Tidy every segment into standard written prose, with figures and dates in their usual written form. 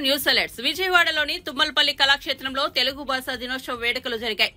News alerts. విజయవాడలోని తుమ్మలపల్లి కళాక్షేత్రంలో తెలుగు భాషా దినోత్సవ వేడుకలు జరిగాయి.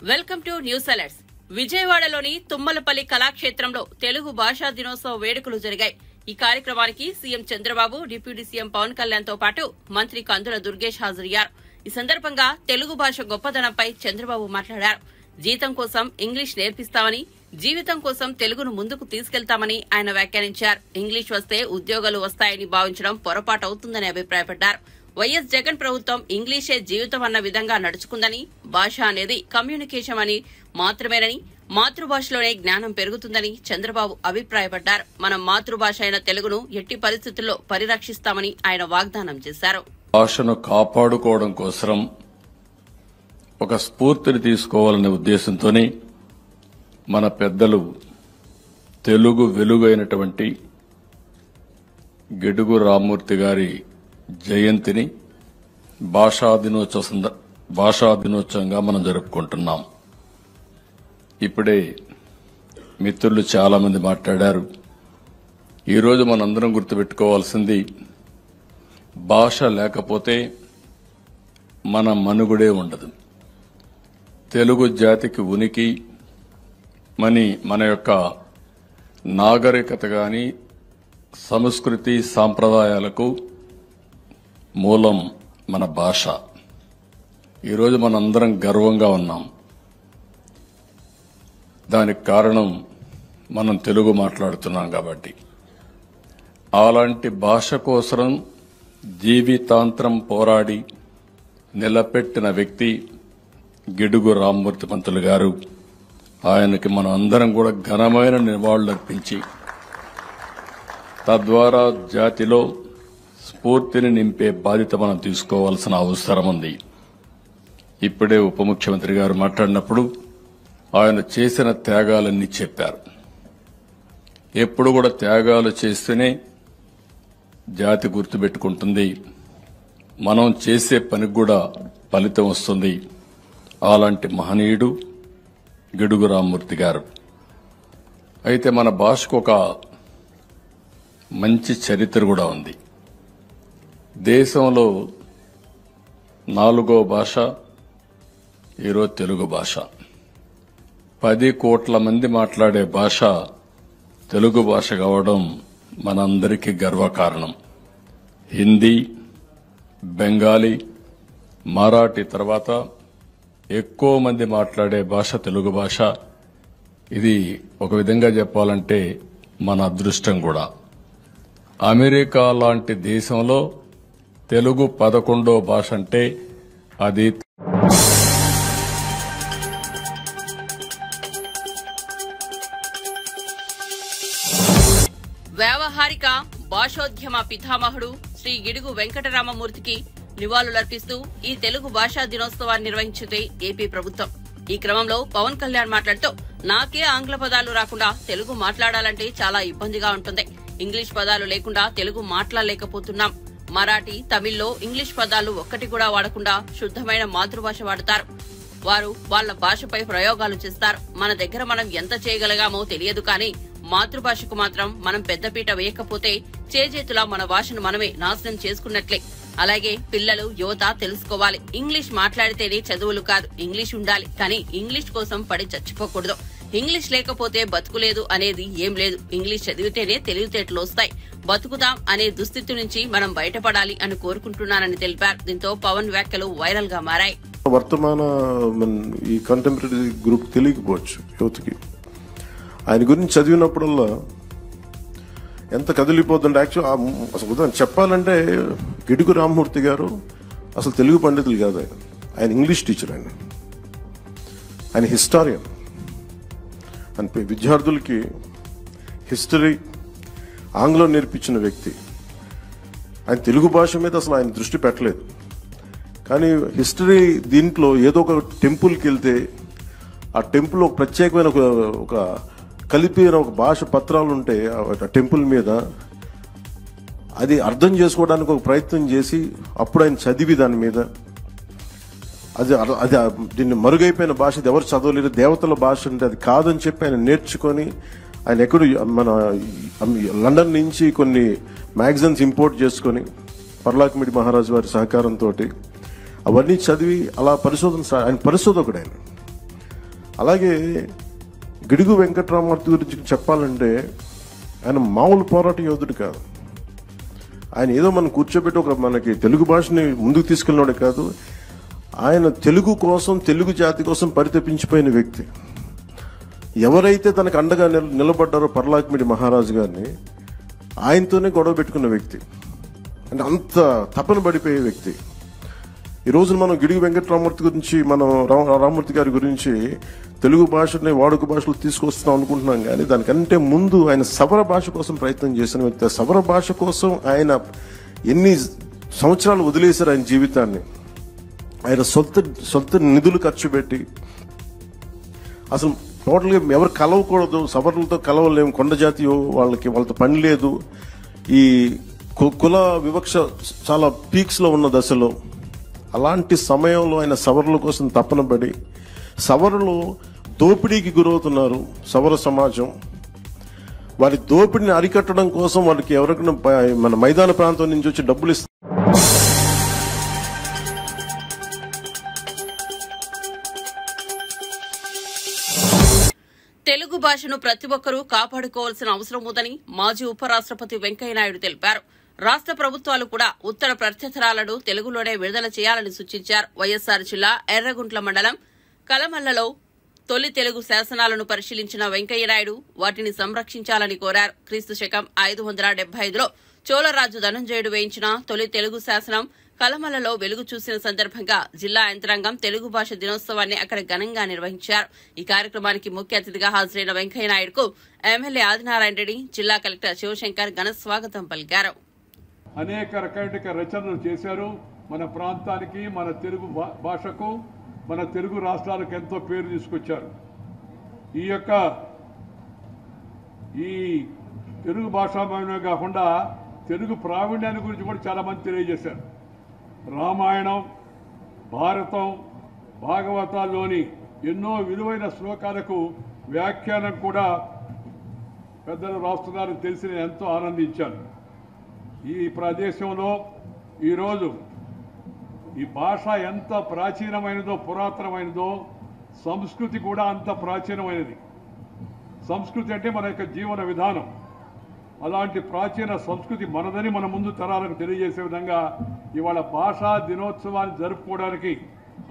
Welcome to news alerts. విజయవాడలోని తుమ్మలపల్లి కళాక్షేత్రంలో తెలుగు భాషా దినోత్సవ వేడుకలు జరిగాయి. ఈ కార్యక్రమానికి CM Chandrababu, deputy CM Pawan Kalyan తో పాటు మంత్రి కందుల దుర్గేష్ హాజరయ్యారు. ఈ సందర్భంగా తెలుగు భాష గొప్పదనంపై చంద్రబాబు మాట్లాడారు. జీతం కోసం ఇంగ్లీష్ నేర్పిస్తామని, జీవితం కోసం తెలుగును ముందుకు తీసుకెళ్తామని ఆయన వ్యాఖ్యానించారు. ఇంగ్లీష్ వస్తే ఉద్యోగాలు వస్తాయని భావించడం పొరపాటవుతుందని అభిప్రాయపడ్డారు. వైఎస్ జగన్ ప్రభుత్వం ఇంగ్లీషే జీవితం అన్న విధంగా నడుచుకుందని, భాష అనేది కమ్యూనికేషన్ అని మాత్రమేనని, మాతృభాషలోనే జ్ఞానం పెరుగుతుందని చంద్రబాబు అభిప్రాయపడ్డారు. మనం మాతృభాష అయిన తెలుగును ఎట్టి పరిస్థితుల్లో పరిరక్షిస్తామని ఆయన వాగ్దానం చేశారు. భాషను కాపాడుకోవడం కోసం ఒక స్ఫూర్తిని తీసుకోవాలనే ఉద్దేశంతోనే మన పెద్దలు తెలుగు వెలుగైనటువంటి గిడుగు రామ్మూర్తి గారి జయంతిని భాషా దినోత్సవంగా మనం జరుపుకుంటున్నాం. ఇప్పుడే మిత్రులు చాలా మంది మాట్లాడారు. ఈరోజు మనందరం గుర్తుపెట్టుకోవాల్సింది, భాష లేకపోతే మన మనుగడే ఉండదు. తెలుగు జాతికి ఉనికి, మన యొక్క నాగరికత గాని, సంస్కృతి సాంప్రదాయాలకు మూలం మన భాష. ఈరోజు మనందరం గర్వంగా ఉన్నాం. దానికి కారణం మనం తెలుగు మాట్లాడుతున్నాం కాబట్టి. అలాంటి భాష కోసం జీవితాంతరం పోరాడి నిలబెట్టిన వ్యక్తి గిడుగు రామ్మూర్తి పంతులు గారు. ఆయనకి మనం అందరం కూడా ఘనమైన నివాళులర్పించి తద్వారా జాతిలో స్ఫూర్తిని నింపే బాధ్యత మనం తీసుకోవాల్సిన అవసరం ఉంది. ఇప్పుడే ఉప ముఖ్యమంత్రి గారు మాట్లాడినప్పుడు ఆయన చేసిన త్యాగాలన్నీ చెప్పారు. ఎప్పుడు కూడా త్యాగాలు చేస్తేనే జాతి గుర్తుపెట్టుకుంటుంది, మనం చేసే పనికి కూడా ఫలితం వస్తుంది. అలాంటి మహనీయుడు గిడుగు రామ్మూర్తి గారు. అయితే మన భాషకు ఒక మంచి చరిత్ర కూడా ఉంది. దేశంలో 4వ భాష ఈరోజు తెలుగు భాష. 10 కోట్ల మంది మాట్లాడే భాష తెలుగు భాష కావడం మనందరికీ గర్వకారణం. హిందీ, బెంగాలీ, మరాఠీ తర్వాత ఎక్కువ మంది మాట్లాడే భాష తెలుగు భాష. ఇది ఒక విధంగా చెప్పాలంటే మన అదృష్టం కూడా. అమెరికా లాంటి దేశంలో తెలుగు 11వ భాష అంటే అది వ్యావహారిక భాషోద్యమ పితామహుడు శ్రీ గిడుగు వెంకటరామమూర్తికి నివాళులర్పిస్తూ ఈ తెలుగు భాషా దినోత్సవాన్ని నిర్వహించింది ఏపీ ప్రభుత్వం. ఈ క్రమంలో పవన్ కళ్యాణ్ మాట్లాడుతూ, నాకే ఆంగ్ల పదాలు రాకుండా తెలుగు మాట్లాడాలంటే చాలా ఇబ్బందిగా ఉంటుంది. ఇంగ్లీష్ పదాలు లేకుండా తెలుగు మాట్లాడలేకపోతున్నాం. మరాఠీ, తమిళ్లో ఇంగ్లీష్ పదాలు ఒక్కటి కూడా వాడకుండా శుద్ధమైన మాతృభాష వాడతారు. వారు వాళ్ల భాషపై ప్రయోగాలు చేస్తారు. మన దగ్గర మనం ఎంత చేయగలిగామో తెలియదు, కానీ మాతృభాషకు మాత్రం మనం పెద్దపీట వేయకపోతే చేజేతులా మన భాషను మనమే నాశనం చేసుకున్నట్లే. అలాగే పిల్లలు, యువత తెలుసుకోవాలి. ఇంగ్లీష్ మాట్లాడితేనే చదువులు కాదు, ఇంగ్లీష్ ఉండాలి. కానీ ఇంగ్లీష్ కోసం పడి చచ్చిపోకూడదు. ఇంగ్లీష్ లేకపోతే బతుకులేదు అనేది ఏం లేదు. ఇంగ్లీష్ చదివితేనే తెలివితేటలు వస్తాయి. బతుకుతాం అనే దుస్థితి నుంచి మనం బయటపడాలి అని కోరుకుంటున్నానని తెలిపారు. దీంతో పవన్ వ్యాఖ్యలు వైరల్ గా మారాయి. వర్తమాన ఈ కంటెంపరీ గ్రూప్ తెలియకపోవచ్చు యువతకి. ఆయన గురించి చదివినప్పుడల్లా ఎంత కదిలిపోతుంటే. అసలు చెప్పాలంటే గిడుగు రామ్మూర్తి గారు అసలు తెలుగు పండితులు కాదు. ఆయన ఇంగ్లీష్ టీచర్. ఆయన హిస్టారియన్. ఆయన విద్యార్థులకి హిస్టరీ, ఆంగ్లం నేర్పించిన వ్యక్తి. ఆయన తెలుగు భాష మీద అసలు ఆయన దృష్టి పెట్టలేదు. కానీ హిస్టరీ దీంట్లో ఏదో ఒక టెంపుల్కి వెళ్తే ఆ టెంపుల్ ఒక ప్రత్యేకమైన ఒక కలిపిన ఒక భాష పత్రాలు ఉంటే ఆ టెంపుల్ మీద అది అర్థం చేసుకోవడానికి ఒక ప్రయత్నం చేసి అప్పుడు ఆయన చదివి దాని మీద అది దీన్ని మరుగైపోయిన భాష, ఇది ఎవరు చదవలేరు, దేవతల భాష అంటే అది కాదని చెప్పి ఆయన నేర్చుకొని ఆయన ఎక్కడో మన లండన్ నుంచి కొన్ని మ్యాగజైన్స్ ఇంపోర్ట్ చేసుకొని పర్లాకిమిడి మహారాజు వారి సహకారంతో అవన్నీ చదివి అలా ఆయన పరిశోధకుడు ఆయన. అలాగే గిడుగు వెంకటరామమూర్తి గురించి చెప్పాలంటే ఆయన మామూలు పోరాట యోధుడు కాదు. ఆయన ఏదో మనం కూర్చోబెట్టి మనకి తెలుగు భాషని ముందుకు తీసుకెళ్ళినోడే కాదు, ఆయన తెలుగు కోసం, తెలుగు జాతి కోసం పరితపించిపోయిన వ్యక్తి. ఎవరైతే తనకు అండగా నిలబడ్డారో పర్లాకిమిడి మహారాజు గారిని ఆయనతోనే గొడవ పెట్టుకున్న వ్యక్తి, అంటే అంత తపన పడిపోయే వ్యక్తి. ఈ రోజున మనం గిడుగు వెంకటరామమూర్తి గురించి, మనం రామమూర్తి గారి గురించి తెలుగు భాషని వాడుక భాషలో తీసుకొస్తున్నాం అనుకుంటున్నాం, కానీ దానికంటే ముందు ఆయన సవర భాష కోసం ప్రయత్నం చేసిన వ్యక్తి. సవర భాష కోసం ఆయన ఎన్ని సంవత్సరాలు వదిలేశారు ఆయన జీవితాన్ని. ఆయన సొంత నిధులు ఖర్చు పెట్టి, అసలు టోటల్గా ఎవరు కలవకూడదు, సవర్లతో కలవలేము, కొండ జాతి వాళ్ళతో పని లేదు, ఈ కుల వివక్ష చాలా పీక్స్ లో ఉన్న దశలో, అలాంటి సమయంలో ఆయన సవర్ల కోసం తపన పడి, సవరులు దోపిడీకి గురవుతున్నారు సవర సమాజం, వారి దోపిడిని అరికట్టడం కోసం వాళ్ళకి ఎవరికైనా మన మైదాన ప్రాంతం నుంచి వచ్చి డబ్బులు ఇస్తారు. తెలుగు భాషను ప్రతి ఒక్కరూ కాపాడుకోవాల్సిన అవసరం ఉందని మాజీ ఉపరాష్ట్రపతి వెంకయ్యనాయుడు తెలిపారు. రాష్ట్ర ప్రభుత్వాలు కూడా ఉత్తర ప్రత్యర్థాలను తెలుగులోనే విడుదల చేయాలని సూచించారు. వైఎస్సార్ జిల్లా ఎర్రగుంట్ల మండలం కలమల్లలో తొలి తెలుగు శాసనాలను పరిశీలించిన వెంకయ్యనాయుడు వాటిని సంరక్షించాలని కోరారు. క్రీస్తు శకం 575లో చోళరాజు ధనంజయుడు వేయించిన తొలి తెలుగు శాసనం కలమల్లలో వెలుగు చూసిన సందర్భంగా జిల్లా యంత్రాంగం తెలుగు భాష దినోత్సవాన్ని అక్కడ ఘనంగా నిర్వహించారు. ఈ కార్యక్రమానికి ముఖ్య అతిథిగా హాజరైన వెంకయ్యనాయుడుకు ఎమ్మెల్యే ఆదినారాయణ రెడ్డి, జిల్లా కలెక్టర్ శివశంకర్ ఘన స్వాగతం పలికారు. అనేక రకాల రచనలు చేశారు. మన ప్రాంతానికి, మన తెలుగు భాషకు, మన తెలుగు రాష్ట్రాలకు ఎంతో పేరు తీసుకొచ్చారు. ఈ తెలుగు భాషామయమే కాకుండా తెలుగు ప్రావీణ్యాన్ని గురించి కూడా చాలా మంది తెలియజేశారు. రామాయణం, భారతం, భాగవతాల్లోని ఎన్నో విలువైన శ్లోకాలకు వ్యాఖ్యానం కూడా పెద్దలు రాస్తున్నారని తెలిసి నేను ఎంతో ఆనందించాను. ఈ ప్రదేశంలో ఈరోజు ఈ భాష ఎంత ప్రాచీనమైనదో, పురాతనమైనదో, సంస్కృతి కూడా అంత ప్రాచీనమైనది. సంస్కృతి అంటే మన యొక్క జీవన విధానం. అలాంటి ప్రాచీన సంస్కృతి మనదని మన ముందు తరాలకు తెలియజేసే విధంగా ఇవాళ భాషా దినోత్సవాన్ని జరుపుకోవడానికి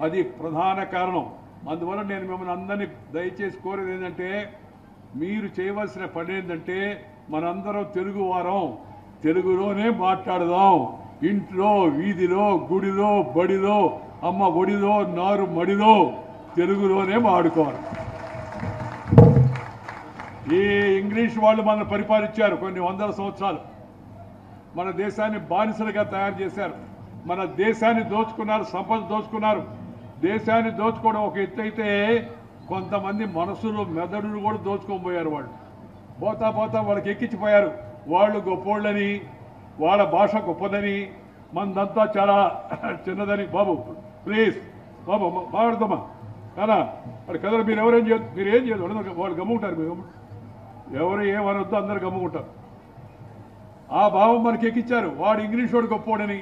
అది ప్రధాన కారణం. అందువల్ల నేను మిమ్మల్ని అందరినీ దయచేసి కోరేది ఏంటంటే, మీరు చేయవలసిన పని ఏంటంటే, మనందరం తెలుగు వారం, తెలుగులోనే మాట్లాడదాం. ఇంట్లో, వీధిలో, గుడిలో, బడిలో, అమ్మ ఒడిలో, నారు మడిలో తెలుగులోనే మాడుకోవాలి. ఈ ఇంగ్లీష్ వాళ్ళు మనల్ని పరిపాలించారు కొన్ని వందల సంవత్సరాలు. మన దేశాన్ని బానిసలుగా తయారు చేశారు. మన దేశాన్ని దోచుకున్నారు, సంపద దోచుకున్నారు. దేశాన్ని దోచుకోవడం ఒక ఎత్తు అయితే, కొంతమంది మనసులు, మెదడులు కూడా దోచుకోబోయారు. వాళ్ళు పోతా పోతా వాళ్ళకి ఎక్కించిపోయారు. వాళ్ళు గొప్పోళ్ళని, వాళ్ళ భాష గొప్పదని, మనదంతా చాలా చిన్నదని. బాబు ప్లీజ్, బాబు మాట్లాడుతామా కదా, వాడు కదరు. మీరేం చేయదు, వాళ్ళు గమ్ముకుంటారు. మీరు ఎవరు ఏమనొద్దు, అందరు గమ్ముకుంటారు. ఆ భావం మనకి ఎక్కించారు. వాడు ఇంగ్లీష్ వాడు గొప్పోడని.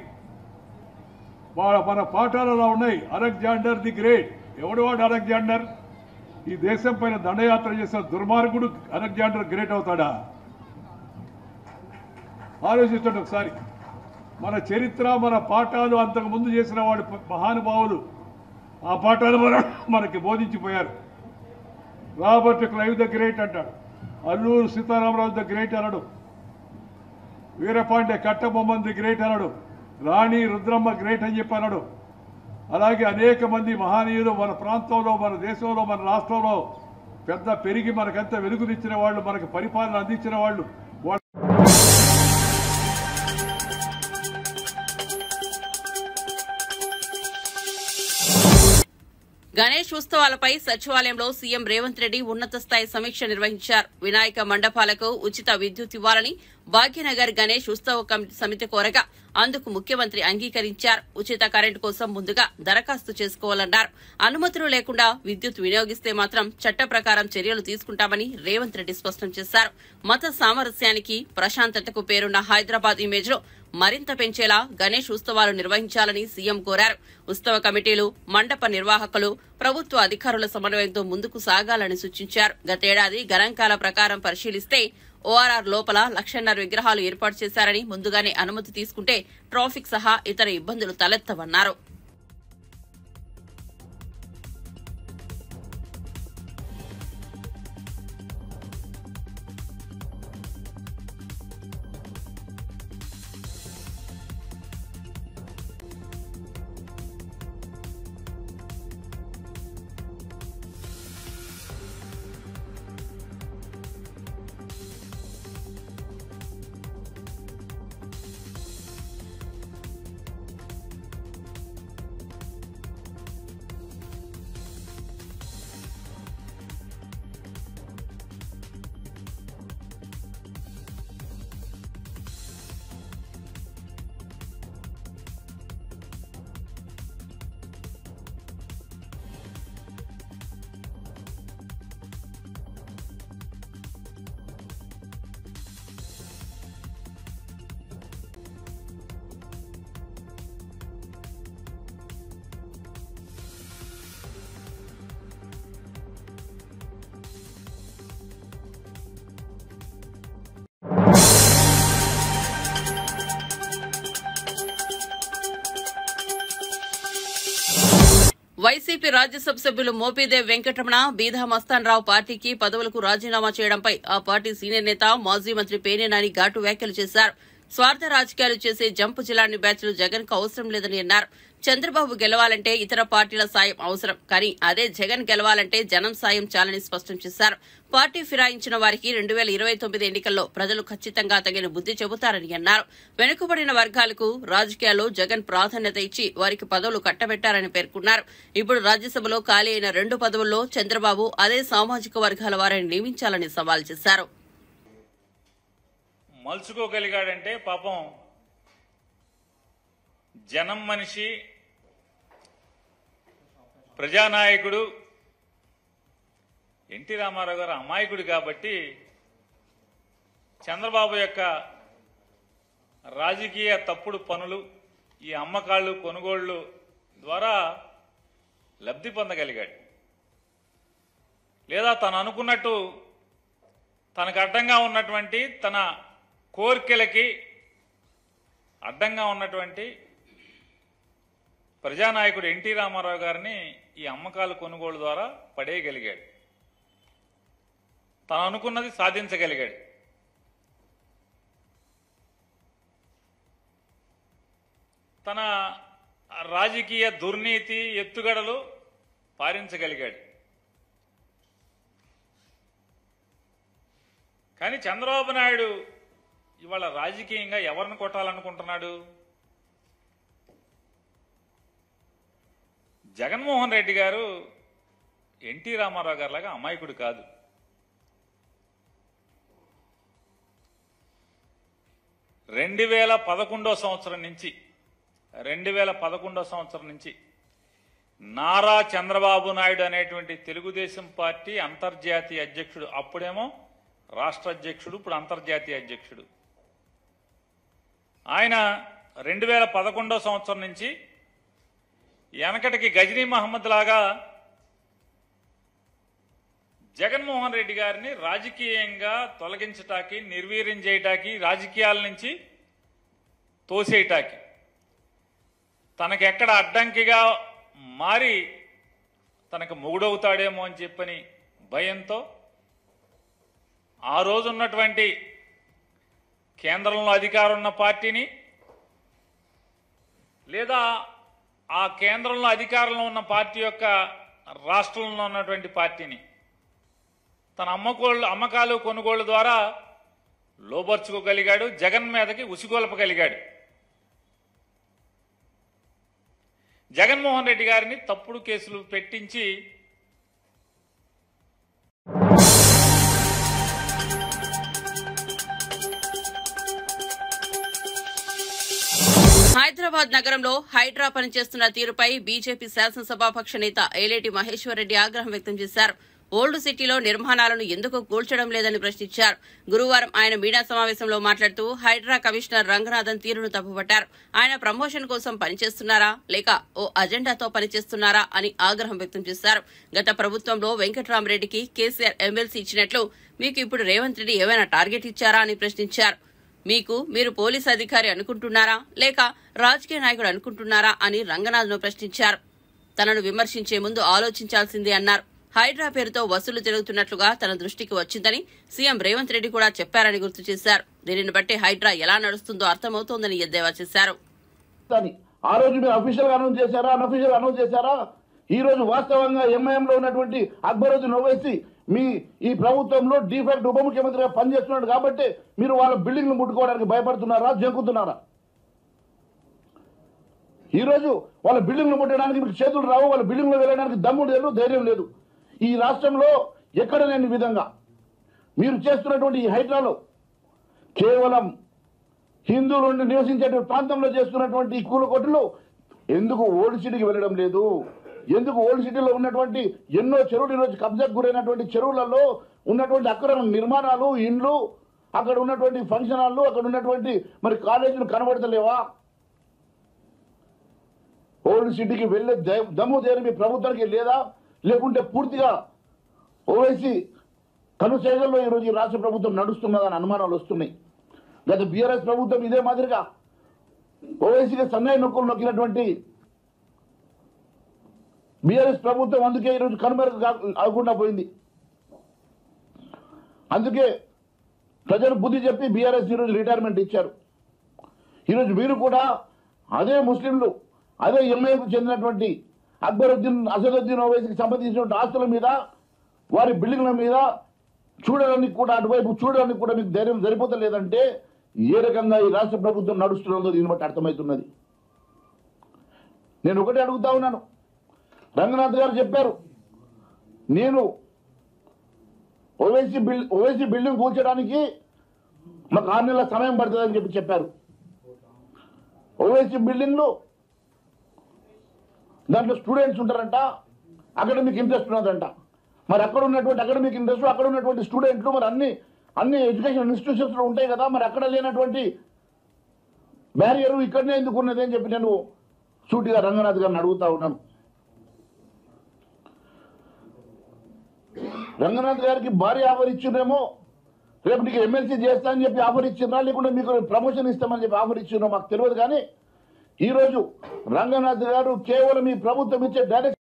మన పాఠాలలో ఉన్నాయి. Alexander the great. ఎవడు వాడు అలెగ్జాండర్? ఈ దేశం పైన దండయాత్ర చేసిన దుర్మార్గుడు అలెగ్జాండర్ గ్రేట్ అవుతాడా? ఆలోచించండి ఒకసారి. మన చరిత్ర, మన పాఠాలు, అంతకుముందు చేసిన వాడు మహానుభావులు ఆ పాఠాలు మనకి బోధించిపోయారు. రాబర్ట్ క్లైవ్ ద గ్రేట్ అంటాడు, అల్లూరు సీతారామరాజు ద గ్రేట్ అనడు, వీరపాండే కట్టబొమ్మన్ ది గ్రేట్ అనడు, రాణి రుద్రమ్మ గ్రేట్ అని చెప్పి అన్నాడు. అలాగే అనేక మంది మహనీయులు మన ప్రాంతంలో, మన దేశంలో, మన రాష్ట్రంలో పెద్ద పెరిగి మనకంతా వెలుగునిచ్చిన వాళ్ళు, మనకు పరిపాలన అందించిన వాళ్ళు. గణేష్ ఉత్సవాలపై సచివాలయంలో సీఎం రేవంత్ రెడ్డి ఉన్నత స్థాయి సమీక్ష నిర్వహించారు. వినాయక మండపాలకు ఉచిత విద్యుత్ ఇవ్వాలని, భాగ్యనగర్ గణేష్ ఉత్సవ సమితి కోరగా అందుకు ముఖ్యమంత్రి అంగీకరించారు. ఉచిత కరెంటు కోసం ముందుగా దరఖాస్తు చేసుకోవాలన్నారు. అనుమతులు లేకుండా విద్యుత్ వినియోగిస్తే మాత్రం చట్ట ప్రకారం చర్యలు తీసుకుంటామని రేవంత్ రెడ్డి స్పష్టం చేశారు. మత సామరస్యానికి ప్రశాంతతకు పేరున్న హైదరాబాద్ ఇమేజ్ లో మరింత పెంచేలా గణేష్ ఉత్సవాలు నిర్వహించాలని సీఎం కోరారు. ఉత్సవ కమిటీలు, మండప నిర్వాహకులు ప్రభుత్వ అధికారుల సమన్వయంతో ముందుకు సాగాలని సూచించారు. గతేడాది గణాంకాల ప్రకారం పరిశీలిస్తే ఓఆర్ఆర్ లోపల 1,50,000 విగ్రహాలు ఏర్పాటు చేశారని, ముందుగానే అనుమతి తీసుకుంటే ట్రాఫిక్ సహా ఇతర ఇబ్బందులు తలెత్తవన్నారు. వైసీపీ రాజ్యసభ సభ్యులు మోపిదేవి వెంకటరమణ, బీదా మస్తాన్ రావు పార్టీకి పదవులకు రాజీనామా చేయడంపై ఆ పార్టీ సీనియర్ నేత మాజీ మంత్రి పేర్ని నాని ఘాటు వ్యాఖ్యలు చేశారు. స్వార్థ రాజకీయాలు చేసే జంపు జిలాని బ్యాచ్లు జగన్ కు అవసరం లేదని అన్నారు. చంద్రబాబు గెలవాలంటే ఇతర పార్టీల సాయం అవసరం, కానీ అదే జగన్ గెలవాలంటే జనం సాయం చాలని స్పష్టం చేశారు. పార్టీ ఫిరాయించిన వారికి 2029 ఎన్నికల్లో ప్రజలు ఖచ్చితంగా తగిన బుద్ది చెబుతారని అన్నారు. వెనుకబడిన వర్గాలకు రాజకీయాల్లో జగన్ ప్రాధాన్యత ఇచ్చి వారికి పదవులు కట్టబెట్టారని పేర్కొన్నారు. ఇప్పుడు రాజ్యసభలో ఖాళీ అయిన 2 పదవుల్లో చంద్రబాబు అదే సామాజిక వర్గాల వారిని నియమించాలని సవాల్ చేశారు. మలుచుకోగలిగాడంటే పాపం జనం మనిషి, ప్రజానాయకుడు ఎన్టీ రామారావు గారు అమాయకుడు కాబట్టి చంద్రబాబు యొక్క రాజకీయ తప్పుడు పనులు, ఈ అమ్మకాళ్ళు కొనుగోళ్లు ద్వారా లబ్ధి పొందగలిగాడు. లేదా తను అనుకున్నట్టు తనకు అడ్డంగా ఉన్నటువంటి, తన కోరికలకి అడ్డంగా ఉన్నటువంటి ప్రజానాయకుడు ఎన్టీ రామారావు గారిని ఈ అమ్మకాలు కొనుగోలు ద్వారా పడేయగలిగాడు. తను అనుకున్నది సాధించగలిగాడు. తన రాజకీయ దుర్నీతి ఎత్తుగడలు పారించగలిగాడు. కానీ చంద్రబాబు నాయుడు ఇవాళ రాజకీయంగా ఎవరిని కొట్టాలనుకుంటున్నాడు? జగన్మోహన్ రెడ్డి గారు ఎన్టీ రామారావు గారిలాగా అమాయకుడు కాదు. రెండు వేల 2011 సంవత్సరం నుంచి నారా చంద్రబాబు నాయుడు అనేటువంటి తెలుగుదేశం పార్టీ అంతర్జాతీయ అధ్యక్షుడు, అప్పుడేమో రాష్ట్ర అధ్యక్షుడు, ఇప్పుడు అంతర్జాతీయ అధ్యక్షుడు. ఆయన 2011 సంవత్సరం నుంచి వెనకటికి గజనీ మహమ్మద్ లాగా జగన్మోహన్ రెడ్డి గారిని రాజకీయంగా తొలగించటానికి, నిర్వీర్యం చేయటానికి, రాజకీయాల నుంచి తోసేయటానికి, తనకెక్కడ అడ్డంకిగా మారి తనకు మొగుడవుతాడేమో అని చెప్పని భయంతో ఆ రోజున్నటువంటి కేంద్రంలో అధికారం ఉన్న పార్టీని, లేదా ఆ కేంద్రంలో అధికారంలో ఉన్న పార్టీ యొక్క రాష్ట్రంలో ఉన్నటువంటి పార్టీని తన అమ్మకాలు కొనుగోళ్ల ద్వారా లోబర్చుకోగలిగాడు. జగన్ మీదకి ఉసిగొల్పగలిగాడు. జగన్మోహన్ రెడ్డి గారిని తప్పుడు కేసులు పెట్టించి హైదరాబాద్ నగరంలో హైడ్రా పనిచేస్తున్న తీరుపై బీజేపీ శాసనసభాపక్ష నేత ఏలేటి మహేశ్వర్ రెడ్డి ఆగ్రహం వ్యక్తం చేశారు. ఓల్డ్ సిటీలో నిర్మాణాలను ఎందుకు కూల్చడం లేదని ప్రశ్నించారు. గురువారం ఆయన మీడియా సమావేశంలో మాట్లాడుతూ హైడ్రా కమిషనర్ రంగనాథన్ తీరును తప్పుపట్టారు. ఆయన ప్రమోషన్ కోసం పనిచేస్తున్నారా లేక ఓ అజెండాతో పనిచేస్తున్నారా అని ఆగ్రహం వ్యక్తం చేశారు. గత ప్రభుత్వంలో వెంకట్రామరెడ్డికి కేసీఆర్ ఎమ్మెల్సీ ఇచ్చినట్లు మీకు ఇప్పుడు రేవంత్ రెడ్డి ఏమైనా టార్గెట్ ఇచ్చారా అని ప్రశ్నించారు. మీరు పోలీసు అధికారి అనుకుంటున్నారా లేక రాజకీయ నాయకుడు అనుకుంటున్నారా అని రంగనాథ్ను ప్రశ్నించారు. తనను విమర్శించే ముందు ఆలోచించాల్సిందే అన్నారు. హైడ్రా పేరుతో వసూలు జరుగుతున్నట్లుగా తన దృష్టికి వచ్చిందని సీఎం రేవంత్ రెడ్డి కూడా చెప్పారని గుర్తు చేశారు. దీనిని బట్టి హైడ్రా ఎలా నడుస్తుందో అర్థమవుతోందని ఎద్దేవా చేశారు. ఆ రోజు మీరు అఫీషియల్ గా అనౌన్స్ చేశారా, అన్అఫీషియల్ అనౌన్స్ చేశారా? ఈ రోజు వాస్తవంగా ఎంఐఎంలో ఉన్నటువంటి అక్బరుద్దీన్ ఓవైసీ ఈ ప్రభుత్వంలో డిఫాక్ట్ ఉప ముఖ్యమంత్రిగా పనిచేస్తున్నాడు కాబట్టి మీరు వాళ్ళ బిల్డింగ్లు ముట్టుకోవడానికి భయపడుతున్నారా, జంకుతున్నారా? ఈ రోజు వాళ్ళ బిల్డింగ్లు ముట్టడానికి మీకు చేతులు రావు, వాళ్ళ బిల్డింగ్లో వెళ్ళడానికి దమ్ము లేదు, ధైర్యం లేదు. ఈ రాష్ట్రంలో ఎక్కడ లేని విధంగా మీరు చేస్తున్నటువంటి ఈ హైడ్రాలో కేవలం హిందువులు నివసించే ప్రాంతంలో చేస్తున్నటువంటి ఈ కూలకొట్టులు ఎందుకు ఓల్డ్ సిటీకి వెళ్ళడం లేదు? ఎందుకు ఓల్డ్ సిటీలో ఉన్నటువంటి ఎన్నో చెరువులు ఈరోజు కబ్జాకు గురైనటువంటి చెరువులలో ఉన్నటువంటి అక్రమ నిర్మాణాలు, ఇండ్లు, అక్కడ ఉన్నటువంటి ఫంక్షన్ హాళ్ళు, అక్కడ ఉన్నటువంటి మరి కాలేజీలు కనబడతలేవా? ఓల్డ్ సిటీకి వెళ్లే దమ్ము ధైర్యం మీ ప్రభుత్వానికి లేదా? లేకుంటే పూర్తిగా ఓవైసీ కనుసేగల్లో ఈరోజు ఈ రాష్ట్ర ప్రభుత్వం నడుస్తున్నదని అనుమానాలు వస్తున్నాయి. గత బీఆర్ఎస్ ప్రభుత్వం ఇదే మాదిరిగా ఓవైసీగా సన్నాయి నొక్కులు నొక్కినటువంటి బీఆర్ఎస్ ప్రభుత్వం అందుకే ఈరోజు కనుమరుగు కాకుండా పోయింది. అందుకే ప్రజలు బుద్ధి చెప్పి బీఆర్ఎస్ ఈరోజు రిటైర్మెంట్ ఇచ్చారు. ఈరోజు మీరు కూడా అదే ముస్లింలు, అదే ఎంఐకు చెందినటువంటి అక్బరుద్దీన్, అసదుద్దీన్ ఓవైసీకి సంబంధించినటువంటి ఆస్తుల మీద, వారి బిల్డింగ్ల మీద చూడడానికి కూడా, అటువైపు చూడడానికి కూడా మీకు ధైర్యం సరిపోతలేదంటే ఏ రకంగా ఈ రాష్ట్ర ప్రభుత్వం నడుస్తున్నదో దీన్ని బట్టి అర్థమవుతున్నది. నేను ఒకటే అడుగుతా ఉన్నాను. రంగనాథ్ గారు చెప్పారు, నేను ఓవైసీ బిల్డింగ్ కూల్చడానికి మాకు 6 నెలల సమయం పడుతుందని చెప్పారు. ఓవైసీ బిల్డింగ్లు దాంట్లో స్టూడెంట్స్ ఉంటారంట, అకాడమిక్ ఇంట్రెస్ట్ ఉన్నదంట. మరి అక్కడ ఉన్నటువంటి అకాడమిక్ ఇంట్రెస్ట్, అక్కడ ఉన్నటువంటి స్టూడెంట్లు మరి అన్ని ఎడ్యుకేషన్ ఇన్స్టిట్యూషన్స్ లో ఉంటాయి కదా, మరి అక్కడ లేనటువంటి బ్యారియర్ ఇక్కడనే ఎందుకు ఉన్నది అని చెప్పి నేను సూటిగా రంగనాథ్ గారిని అడుగుతా ఉన్నాను. రంగనాథ్ గారికి భారీ ఆఫర్ ఇచ్చిందేమో, రేపు నీకు ఎమ్మెల్సీ చేస్తా అని చెప్పి ఆఫర్ ఇచ్చిందా, లేకుంటే మీకు ప్రమోషన్ ఇస్తామని చెప్పి ఆఫర్ ఇచ్చిందో మాకు తెలియదు. కానీ ఈరోజు రంగనాథ్ గారు కేవలం ఈ ప్రభుత్వం ఇచ్చే డైరెక్ట్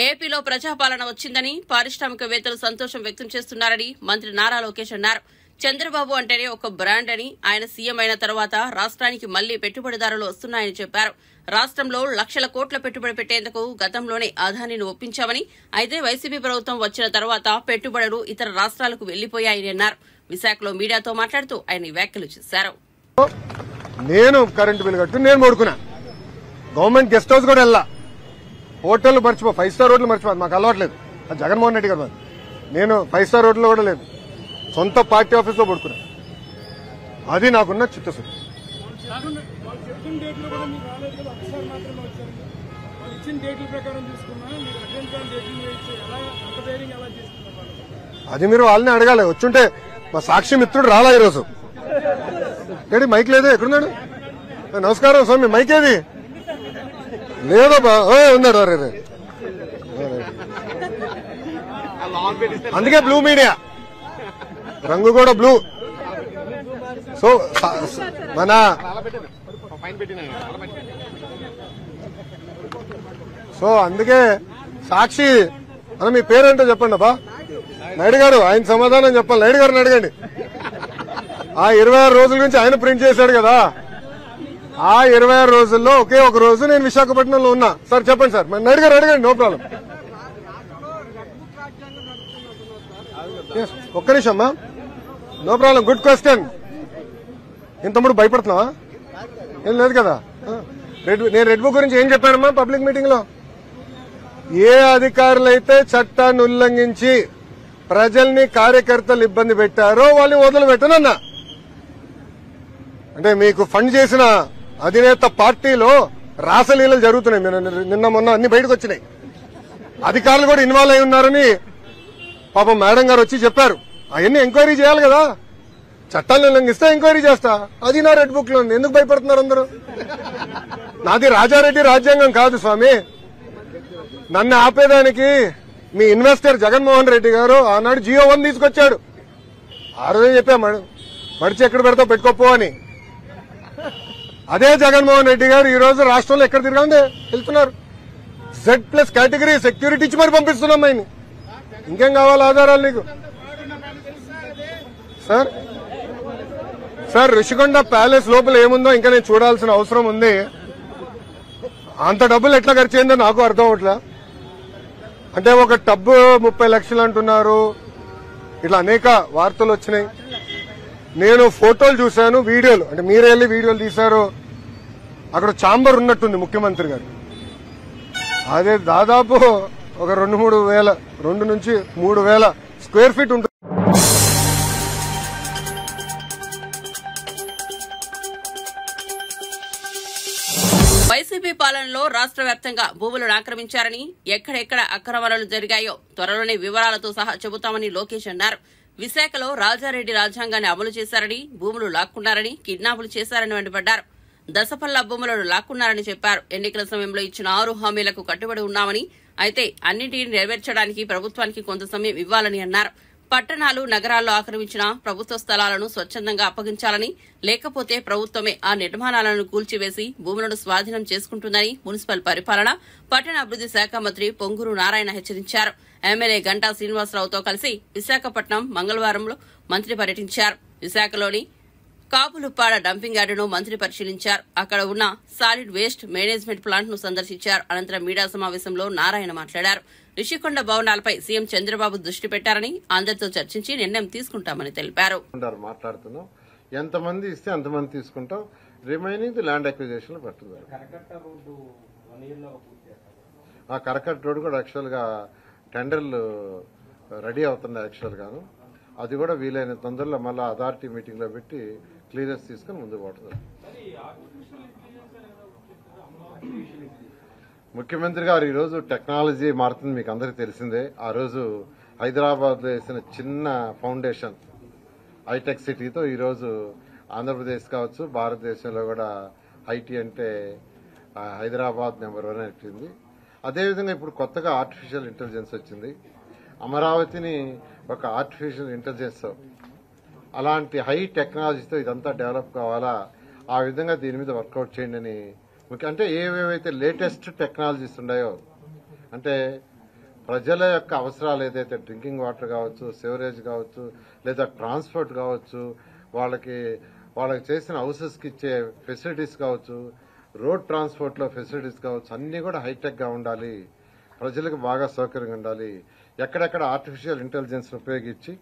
ఏపీలో ప్రజాపాలన వచ్చిందని పారిశ్రామికవేత్తలు సంతోషం వ్యక్తం చేస్తున్నారని మంత్రి నారా లోకేష్ అన్నారు. చంద్రబాబు అంటేనే ఒక బ్రాండ్ అని, ఆయన సీఎం అయిన తర్వాత రాష్ట్రానికి మళ్లీ పెట్టుబడిదారులు వస్తున్నాయని చెప్పారు. రాష్ట్రంలో లక్షల కోట్ల పెట్టుబడి పెట్టేందుకు గతంలోనే అదానీని ఒప్పించామని, అయితే వైసీపీ ప్రభుత్వం వచ్చిన తర్వాత పెట్టుబడులు ఇతర రాష్ట్రాలకు వెళ్లిపోయాయని అన్నారు. విశాఖలో మీడియాతో మాట్లాడుతూ ఆయన వ్యాఖ్యలు చేశారు. నేను కరెంటు బిల్లు కట్టు నేను పడుకున్నా, గవర్నమెంట్ గెస్ట్ హౌస్ కూడా వెళ్ళా, హోటల్ మర్చిపో, 5 స్టార్ హోటల్ మర్చిపో, మాకు అలవాట్లేదు. అది జగన్మోహన్ రెడ్డి గారు. నేను 5 స్టార్ హోటల్లో కూడా లేదు, సొంత పార్టీ ఆఫీస్లో పడుకున్నా. అది నాకున్న చిత్తశుద్ధి. అది మీరు వాళ్ళని అడగాలి. వచ్చుంటే మా సాక్షి మిత్రుడు రాలా ఈరోజు. ఏడి మైక్ లేదు, ఎక్కడున్నాడు? నమస్కారం స్వామి, మైక్ ఏది? లేదబ్బా, ఉన్నాడు. అందుకే బ్లూ మీడియా, రంగు కూడా బ్లూ. సో మన అందుకే సాక్షి అని మీ పేరేంటో చెప్పండి అబ్బా. నాయుడు గారు, ఆయన సమాధానం చెప్పాలి. నాయుడు గారిని అడగండి. ఆ 26 రోజుల నుంచి ఆయన ప్రింట్ చేశాడు కదా, ఆ 26 రోజుల్లో ఒకే ఒక రోజు నేను విశాఖపట్నంలో ఉన్నా. సార్ చెప్పండి సార్. నాయుడు గారు అడగండి, నో ప్రాబ్లం. ఒక్క నిమిషం అమ్మా, నో ప్రాబ్లం, గుడ్ క్వశ్చన్. ఏం తమ్ముడు భయపడుతున్నావా? ఏం లేదు కదా. నేను రెడ్ బుక్ గురించి ఏం చెప్పానమ్మా పబ్లిక్ మీటింగ్ లో? ఏ అధికారులైతే చట్టాన్ని ఉల్లంఘించి ప్రజల్ని కార్యకర్తలు ఇబ్బంది పెట్టారో వాళ్ళని వదిలిపెట్టనన్నా. అంటే మీకు ఫండ్ చేసిన అధినేత పార్టీలో రాసలీలలు జరుగుతున్నాయి. నిన్న మొన్న అన్ని బయటకు వచ్చినాయి. అధికారులు కూడా ఇన్వాల్వ్ అయి ఉన్నారని పాపం మేడం గారు వచ్చి చెప్పారు. అవన్నీ ఎంక్వైరీ చేయాలి కదా. చట్టాలను ఉల్లంఘిస్తే ఎంక్వైరీ చేస్తా. అది నా రెడ్ బుక్ లో ఉంది. ఎందుకు భయపడుతున్నారు అందరూ? నాది రాజారెడ్డి రాజ్యాంగం కాదు స్వామి. నన్ను ఆపేదానికి మీ ఇన్వెస్టర్ జగన్మోహన్ రెడ్డి గారు ఆనాడు జియో 1 తీసుకొచ్చాడు. ఆ రోజే చెప్పా మడిచి ఎక్కడ పెడతావు పెట్టుకోపో అని. అదే జగన్మోహన్ రెడ్డి గారు ఈ రోజు రాష్ట్రంలో ఎక్కడ తిరగాలి వెళ్తున్నారు. Z+ కేటగిరీ సెక్యూరిటీ ఇచ్చి మరి పంపిస్తున్నాం ఆయన్ని. ఇంకేం కావాలి ఆధారాలు నీకు? సార్ ఋషికొండ ప్యాలెస్ లోపల ఏముందో ఇంకా నేను చూడాల్సిన అవసరం ఉంది. అంత డబ్బులు ఎట్లా ఖర్చు అయిందో నాకు అర్థం అవట్లా. అంటే ఒక టబ్బు 30 లక్షలు అంటున్నారు. ఇట్లా అనేక వార్తలు వచ్చినాయి. నేను ఫోటోలు చూశాను, వీడియోలు, అంటే మీరే వెళ్ళి వీడియోలు తీశారు. అక్కడ ఛాంబర్ ఉన్నట్టుంది ముఖ్యమంత్రి గారు. అదే దాదాపు ఒక 2 నుంచి 3 వేల స్క్వేర్ ఫీట్ ఉంటుంది. వైసీపీ పాలనలో రాష్ట్ర వ్యాప్తంగా భూములను ఆక్రమించారని, ఎక్కడెక్కడ అక్రమాలు జరిగాయో త్వరలోనే వివరాలతో సహా చెబుతామని లోకేష్ అన్నారు. విశాఖలో రాజారెడ్డి రాజ్యాంగాన్ని అమలు చేశారని, భూములు లాక్కున్నారని, కిడ్నాపులు చేశారని మండిపడ్డారు. దశపల్లా భూములను లాక్కున్నారని చెప్పారు. ఎన్నికల సమయంలో ఇచ్చిన 6 హామీలకు కట్టుబడి ఉన్నామని, అయితే అన్నింటినీ నెరవేర్చడానికి ప్రభుత్వానికి కొంత సమయం ఇవ్వాలని అన్నారు. పట్టణాలు, నగరాల్లో ఆక్రమించిన ప్రభుత్వ స్థలాలను స్వచ్ఛందంగా అప్పగించాలని, లేకపోతే ప్రభుత్వమే ఆ నిర్మాణాలను కూల్చివేసి భూములను స్వాధీనం చేసుకుంటుందని మున్సిపల్ పరిపాలన, పట్టణాభివృద్ది శాఖ మంత్రి పొంగూరు నారాయణ హెచ్చరించారు. ఎమ్మెల్యే గంటా శ్రీనివాసరావుతో కలిసి విశాఖపట్నం మంగళవారంలో మంత్రి పర్యటించారు. విశాఖలోని కాపులుప్పాడ డంపింగ్ యార్డును మంత్రి పరిశీలించారు. అక్కడ ఉన్న సాలిడ్ వేస్ట్ మేనేజ్మెంట్ ప్లాంట్ ను సందర్శించారు. అనంతరం మీడియా సమావేశంలో నారాయణ మాట్లాడారు. రిషికొండ భవనాలపై సీఎం చంద్రబాబు దృష్టి పెట్టారని, అందరితో చర్చించి నిర్ణయం తీసుకుంటామని తెలిపారు. మాట్లాడుతున్నాం, ఎంతమంది ఇస్తే అంతమంది తీసుకుంటాం. రిమైనింగ్ ల్యాండ్ అక్విజిషన్ లో పట్టుదల. ఆ కరకట్ రోడ్ కూడా యాక్చువల్ గా టెండర్లు రెడీ అవుతున్నాయి. యాక్చువల్ గాను అది కూడా వీలైన తొందరలో మళ్ళీ అథారిటీ మీటింగ్ లో పెట్టి క్లియరెన్స్ తీసుకుని ముందుకు పోతుంది. ముఖ్యమంత్రి గారు ఈరోజు టెక్నాలజీ మారుతుంది మీకు అందరికీ తెలిసిందే. ఆ రోజు హైదరాబాద్ లో వేసిన చిన్న ఫౌండేషన్ హైటెక్ సిటీతో ఈరోజు ఆంధ్రప్రదేశ్ కావచ్చు, భారతదేశంలో కూడా ఐటీ అంటే హైదరాబాద్ నెంబర్ 1 అయిపోయింది. అదేవిధంగా ఇప్పుడు కొత్తగా ఆర్టిఫిషియల్ ఇంటెలిజెన్స్ వచ్చింది. అమరావతిని ఒక ఆర్టిఫిషియల్ ఇంటెలిజెన్స్ అలాంటి హై టెక్నాలజీతో ఇదంతా డెవలప్ కావాలా, ఆ విధంగా దీని మీద వర్కౌట్ చేయండి అని అంటే ఏవేవైతే లేటెస్ట్ టెక్నాలజీస్ ఉన్నాయో, అంటే ప్రజల యొక్క అవసరాలు ఏదైతే డ్రింకింగ్ వాటర్ కావచ్చు, సివరేజ్ కావచ్చు, లేదా ట్రాన్స్పోర్ట్ కావచ్చు, వాళ్ళకి చేసిన హౌసెస్కి ఇచ్చే ఫెసిలిటీస్ కావచ్చు, రోడ్ ట్రాన్స్పోర్ట్లో ఫెసిలిటీస్ కావచ్చు, అన్నీ కూడా హైటెక్గా ఉండాలి, ప్రజలకు బాగా సౌకర్యంగా ఉండాలి. ఎక్కడెక్కడ ఆర్టిఫిషియల్ ఇంటెలిజెన్స్ ఉపయోగించి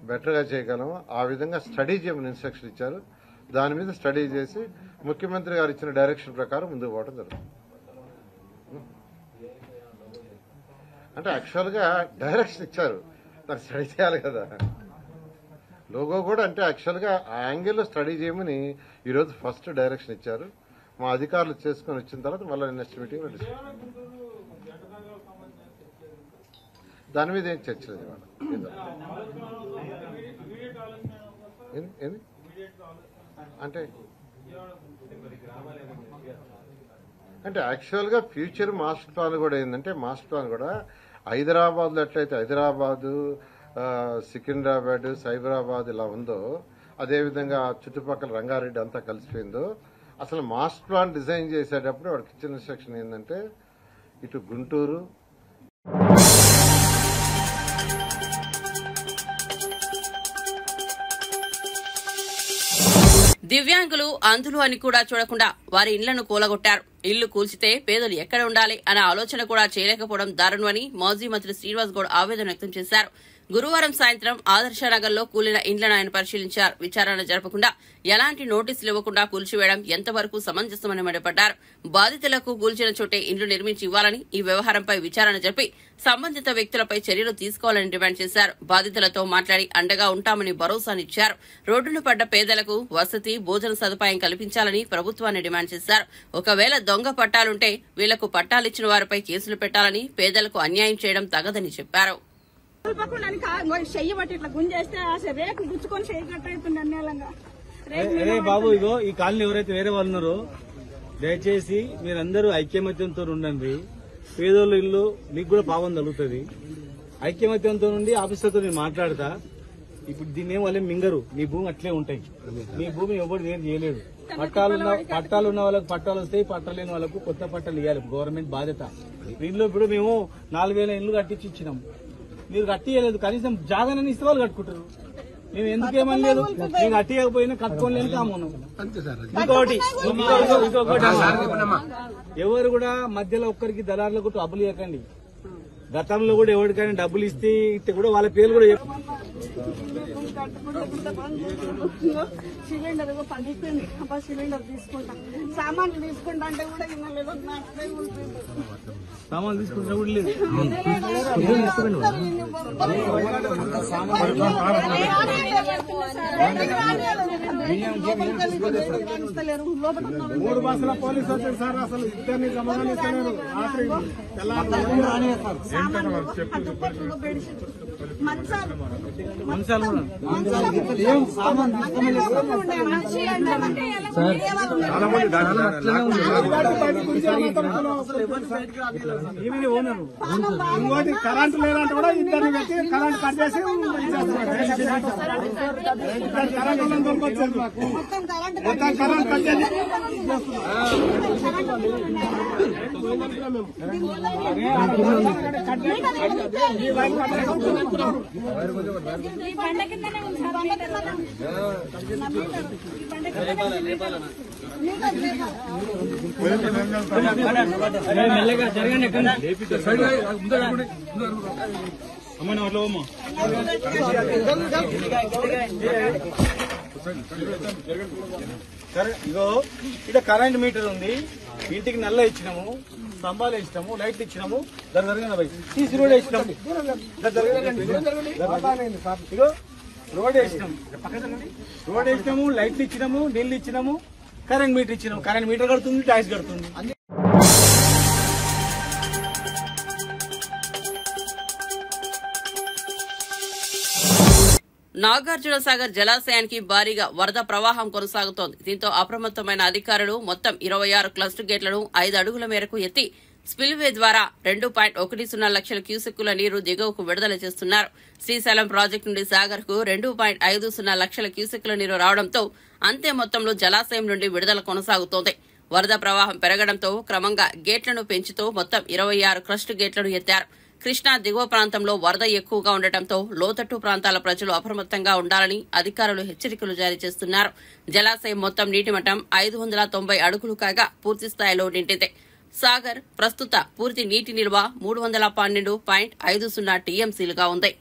బెటర్గా చేయగలము ఆ విధంగా స్టడీ చేయమని ఇన్స్ట్రక్షన్ ఇచ్చారు. దాని మీద స్టడీ చేసి ముఖ్యమంత్రి గారు ఇచ్చిన డైరెక్షన్ ప్రకారం ముందుకు పోవడం జరుగుతుంది. అంటే యాక్చువల్గా డైరెక్షన్ ఇచ్చారు, దాన్ని స్టడీ చేయాలి కదా. లోగో కూడా అంటే యాక్చువల్గా ఆ యాంగిల్లో స్టడీ చేయమని ఈరోజు ఫస్ట్ డైరెక్షన్ ఇచ్చారు. మా అధికారులు చేసుకుని వచ్చిన తర్వాత మళ్ళీ నెక్స్ట్ మీటింగ్లో డిస్కస్. దాని మీద ఏం చర్చ లేదు. అంటే యాక్చువల్గా ఫ్యూచర్ మాస్టర్ ప్లాన్ కూడా ఏంటంటే, మాస్టర్ ప్లాన్ కూడా హైదరాబాద్లో ఎట్లయితే హైదరాబాదు, సికింద్రాబాద్, సైబరాబాద్ ఇలా ఉందో, అదేవిధంగా చుట్టుపక్కల రంగారెడ్డి అంతా కలిసిపోయిందో, అసలు మాస్టర్ ప్లాన్ డిజైన్ చేసేటప్పుడు వాడికి ఇచ్చిన ఇన్స్ట్రక్షన్ ఏంటంటే ఇటు గుంటూరు, దివ్యాంగులు, అంధులు అని కూడా చూడకుండా వారి ఇళ్లను కూలగొట్టారు. ఇల్లు కూల్చితే పేదలు ఎక్కడ ఉండాలి అనే ఆలోచన కూడా చేయలేకపోవడం దారుణమని మాజీ మంత్రి శ్రీనివాస్ గౌడ్ ఆవేదన వ్యక్తం చేశారు. గురువారం సాయంత్రం ఆదర్శనగర్లో కూలిన ఇండ్లను ఆయన పరిశీలించారు. విచారణ జరపకుండా ఎలాంటి నోటీసులు ఇవ్వకుండా కూల్చివేయడం ఎంతవరకు సమంజసమని మండిపడ్డారు. బాధితులకు కూల్చిన చోటే ఇండ్లు నిర్మించి ఇవ్వాలని, ఈ వ్యవహారంపై విచారణ జరిపి సంబంధిత వ్యక్తులపై చర్యలు తీసుకోవాలని డిమాండ్ చేశారు. బాధితులతో మాట్లాడి అండగా ఉంటామని భరోసానిచ్చారు. రోడ్డును పడ్డ పేదలకు వసతి, భోజన సదుపాయం కల్పించాలని ప్రభుత్వాన్ని డిమాండ్ చేశారు. ఒకవేళ దొంగ పట్టాలుంటే వీళ్లకు పట్టాలిచ్చిన వారిపై కేసులు పెట్టాలని, పేదలకు అన్యాయం చేయడం తగదని చెప్పారు. చెయ్యబట్టి ఇట్లా గుంజేస్తే రేపు గుచ్చుకొని చెయ్యి కట్టయితుంది అన్నేలంగా. అరే బాబు, ఇగో ఈ కాలనీ ఎవరైతే వేరే వాళ్ళు ఉన్నారో దయచేసి మీరందరూ ఐక్యమత్యంతో ఉండండి. పేదోళ్ళ ఇల్లు మీకు కూడా పాపం తగులుతుంది. ఐక్యమత్యంతో నుండి ఆఫీసర్తో నేను మాట్లాడతా. ఇప్పుడు దీన్ని ఏం వాళ్ళే మింగరు. మీ భూమి అట్లే ఉంటాయి. మీ భూమి ఎవరు ఏం చేయలేడు. పట్టాలు ఉన్న వాళ్ళకు పట్టాలు వస్తాయి, పట్టాలు లేని వాళ్ళకు కొత్త పట్టాలు ఇవ్వాలి. గవర్నమెంట్ బాధ్యత. దీనిలో ఇప్పుడు మేము 4000 ఇల్లు కట్టించి ఇచ్చినాం. మీరు కట్టియలేదు, కనీసం జాగానని ఇస్తే వాళ్ళు కట్టుకుంటారు. మేము ఎందుకేమని లేదు, మేము కట్టియకపోయినా కట్టుకోలేని కామను. ఇంకొకటి ఎవరు కూడా మధ్యలో ఒక్కరికి దళారులకు డబ్బులు ఇవ్వకండి. గతంలో కూడా ఎవరికైనా డబ్బులు ఇస్తే కూడా వాళ్ళ పేర్లు కూడా సిలిండర్ పడిపోయింది. సిలిండర్ తీసుకుంటా, సామాన్లు తీసుకుంటా అంటే కూడా సామాన్లు తీసుకుంటా కూడా లేదు. మూడు బస్సుల పోలీసు వచ్చారు సార్. అసలు ఇద్దరిని సమాధానం ఇస్తున్నారు. ఇంకోటి కరెంట్ లేదంటే కూడా ఇద్దరిని పెట్టి కరెంట్ కట్ చేసి కరెంట్ దొరకొచ్చారు. మొత్తం కరెంట్ కట్ చేసి మెల్లగా జరగండి. అమ్మ అట్లా అమ్మ సరే. ఇగో ఇక్కడ కరెంట్ మీటర్ ఉంది. ఇంటికి నల్ల ఇచ్చినాము, స్తంభాలు ఇచ్చినాము, లైట్లు ఇచ్చినాము. తీసి రోడ్ వేసినాము. ఇగో రోడ్ వేసినాము, రోడ్ వేసినాము, లైట్లు ఇచ్చినాము, నీళ్లు ఇచ్చినాము, కరెంట్ మీటర్ ఇచ్చినాము. కరెంట్ మీటర్ కడుతుంది, ట్యాక్స్ కడుతుంది. నాగార్జునసాగర్ జలాశయానికి భారీగా వరద ప్రవాహం కొనసాగుతోంది. దీంతో అప్రమత్తమైన అధికారులు మొత్తం 26 క్లస్టర్ గేట్లను 5 అడుగుల మేరకు ఎత్తి స్పిల్వే ద్వారా 2.10 లక్షల క్యూసెక్కుల నీరు దిగువకు విడుదల చేస్తున్నారు. శ్రీశైలం ప్రాజెక్టు నుండి సాగర్ కు 2.50 లక్షల క్యూసెక్కుల నీరు రావడంతో అంతే మొత్తంలో జలాశయం నుండి విడుదల కొనసాగుతోంది. వరద ప్రవాహం పెరగడంతో క్రమంగా గేట్లను పెంచుతూ మొత్తం 26 క్లస్టర్ గేట్లను ఎత్తారు. కృష్ణా దిగువ ప్రాంతంలో వరద ఎక్కువగా ఉండటంతో లోతట్టు ప్రాంతాల ప్రజలు అప్రమత్తంగా ఉండాలని అధికారులు హెచ్చరికలు జారీ చేస్తున్నారు. జలాశయం మొత్తం నీటి మట్టం 590 అడుగులు కాగా పూర్తి స్థాయిలో నిండింది. సాగర్ ప్రస్తుత పూర్తి నీటి నిల్వ 312.50 టీఎంసీలుగా ఉంది.